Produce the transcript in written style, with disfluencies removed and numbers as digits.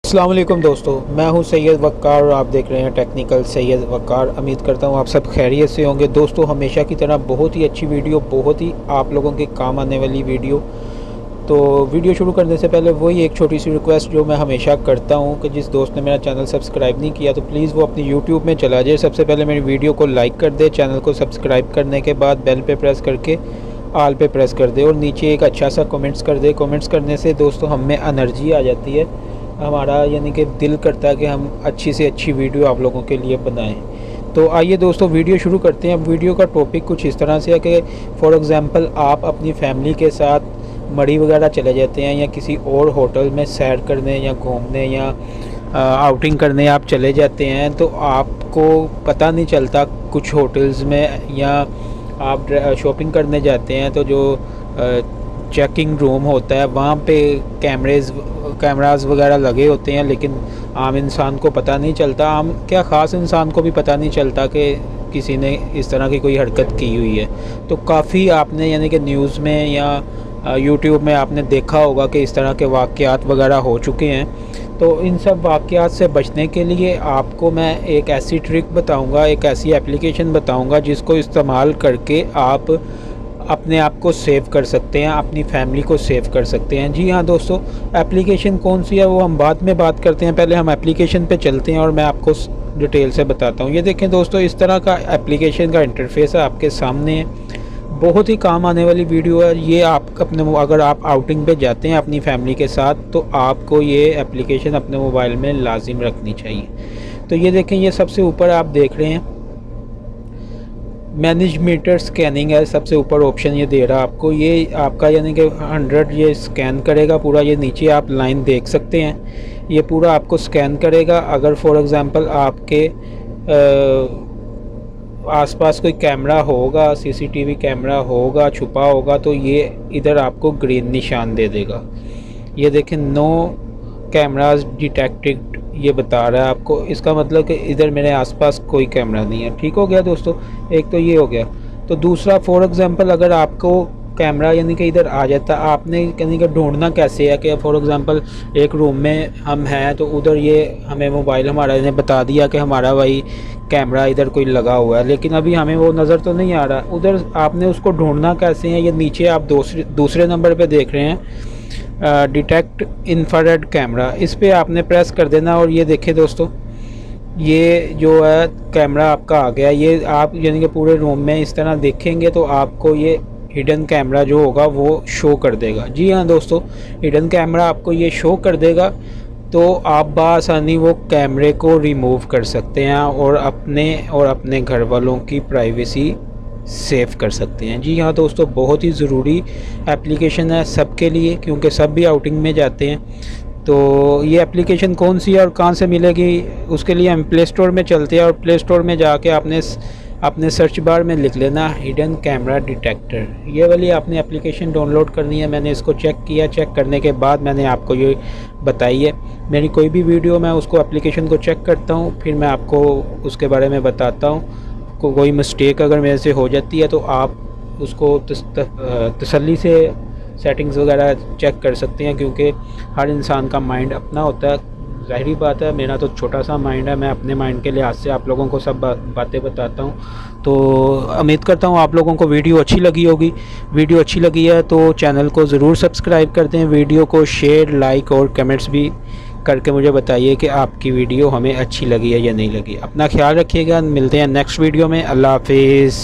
अस्सलाम वालेकुम दोस्तों, मैं हूं सैयद वक़ार और आप देख रहे हैं टेक्निकल सैयद वक़ार। उम्मीद करता हूं आप सब खैरियत से होंगे। दोस्तों, हमेशा की तरह बहुत ही अच्छी वीडियो, बहुत ही आप लोगों के काम आने वाली वीडियो। तो वीडियो शुरू करने से पहले वही एक छोटी सी रिक्वेस्ट जो मैं हमेशा करता हूं कि जिस दोस्त ने मेरा चैनल सब्सक्राइब नहीं किया तो प्लीज़ वो अपनी यूट्यूब में चला जाए। सबसे पहले मेरी वीडियो को लाइक कर दे, चैनल को सब्सक्राइब करने के बाद बेल पे प्रेस करके ऑल पे प्रेस कर दे और नीचे एक अच्छा सा कमेंट्स कर दे। कमेंट्स करने से दोस्तों हम में एनर्जी आ जाती है, हमारा यानी कि दिल करता है कि हम अच्छी से अच्छी वीडियो आप लोगों के लिए बनाएं। तो आइए दोस्तों वीडियो शुरू करते हैं। अब वीडियो का टॉपिक कुछ इस तरह से है कि फॉर एग्ज़ाम्पल आप अपनी फैमिली के साथ मड़ी वगैरह चले जाते हैं या किसी और होटल में सैर करने या घूमने या आउटिंग करने आप चले जाते हैं, तो आपको पता नहीं चलता कुछ होटल्स में या आप शॉपिंग करने जाते हैं तो जो चेकिंग रूम होता है वहाँ पे कैमरास वगैरह लगे होते हैं, लेकिन आम इंसान को पता नहीं चलता। आम क्या, ख़ास इंसान को भी पता नहीं चलता कि किसी ने इस तरह की कोई हरकत की हुई है। तो काफ़ी आपने यानी कि न्यूज़ में या यूट्यूब में आपने देखा होगा कि इस तरह के वाक़यात वगैरह हो चुके हैं। तो इन सब वाक़यात से बचने के लिए आपको मैं एक ऐसी ट्रिक बताऊंगा, एक ऐसी एप्लीकेशन बताऊंगा जिसको इस्तेमाल करके आप अपने आप को सेव कर सकते हैं, अपनी फैमिली को सेव कर सकते हैं। जी हाँ दोस्तों, एप्लीकेशन कौन सी है वो हम बाद में बात करते हैं, पहले हम एप्लीकेशन पे चलते हैं और मैं आपको डिटेल से बताता हूँ। ये देखें दोस्तों, इस तरह का एप्लीकेशन का इंटरफेस है आपके सामने है। बहुत ही काम आने वाली वीडियो है ये। आप अपने अगर आप आउटिंग पे जाते हैं अपनी फैमिली के साथ तो आपको ये एप्लीकेशन अपने मोबाइल में लाजिम रखनी चाहिए। तो ये देखें, ये सबसे ऊपर आप देख रहे हैं मैनेज मीटर स्कैनिंग है, सबसे ऊपर ऑप्शन ये दे रहा है आपको। ये आपका यानी कि 100 ये स्कैन करेगा पूरा। ये नीचे आप लाइन देख सकते हैं, ये पूरा आपको स्कैन करेगा। अगर फॉर एग्ज़ाम्पल आपके आसपास कोई कैमरा होगा, सीसीटीवी कैमरा होगा, छुपा होगा, तो ये इधर आपको ग्रीन निशान दे देगा। ये देखें, नो कैमरास डिटेक्टेड ये बता रहा है आपको। इसका मतलब कि इधर मेरे आसपास कोई कैमरा नहीं है। ठीक हो गया दोस्तों, एक तो ये हो गया। तो दूसरा, फॉर एग्ज़ाम्पल अगर आपको कैमरा यानी कि इधर आ जाता, आपने यानी कि ढूंढना कैसे है कि फॉर एग्ज़ाम्पल एक रूम में हम हैं तो उधर ये हमें मोबाइल हमारा ने बता दिया कि हमारा भाई कैमरा इधर कोई लगा हुआ है, लेकिन अभी हमें वो नज़र तो नहीं आ रहा। उधर आपने उसको ढूंढना कैसे है, ये नीचे आप दूसरे नंबर पे देख रहे हैं डिटेक्ट इंफ्रारेड कैमरा। इस पर आपने प्रेस कर देना और ये देखें दोस्तों, ये जो है कैमरा आपका आ गया। ये आप यानी कि पूरे रूम में इस तरह देखेंगे तो आपको ये हिडन कैमरा जो होगा वो शो कर देगा। जी हाँ दोस्तों, हिडन कैमरा आपको ये शो कर देगा, तो आप बासानी वो कैमरे को रिमूव कर सकते हैं और अपने घर वालों की प्राइवेसी सेव कर सकते हैं। जी हाँ दोस्तों, बहुत ही ज़रूरी एप्लीकेशन है सबके लिए, क्योंकि सब भी आउटिंग में जाते हैं। तो ये एप्लीकेशन कौन सी है और कहाँ से मिलेगी, उसके लिए हम प्ले स्टोर में चलते हैं और प्ले स्टोर में जाके अपने सर्च बार में लिख लेना हिडन कैमरा डिटेक्टर। ये वाली आपने एप्लीकेशन डाउनलोड करनी है। मैंने इसको चेक किया, चेक करने के बाद मैंने आपको ये बताई है। मेरी कोई भी वीडियो मैं उसको एप्लीकेशन को चेक करता हूँ, फिर मैं आपको उसके बारे में बताता हूँ। कोई मिस्टेक अगर मेरे से हो जाती है तो आप उसको तसल्ली से सेटिंग्स वगैरह चेक कर सकते हैं, क्योंकि हर इंसान का माइंड अपना होता है। ज़ाहिरी बात है, मेरा तो छोटा सा माइंड है, मैं अपने माइंड के लिहाज से आप लोगों को सब बातें बताता हूँ। तो उम्मीद करता हूँ आप लोगों को वीडियो अच्छी लगी होगी। वीडियो अच्छी लगी है तो चैनल को ज़रूर सब्सक्राइब कर दें। वीडियो को शेयर, लाइक और कमेंट्स भी करके मुझे बताइए कि आपकी वीडियो हमें अच्छी लगी है या नहीं लगी। अपना ख्याल रखिएगा, मिलते हैं नेक्स्ट वीडियो में। अल्लाह हाफिज़।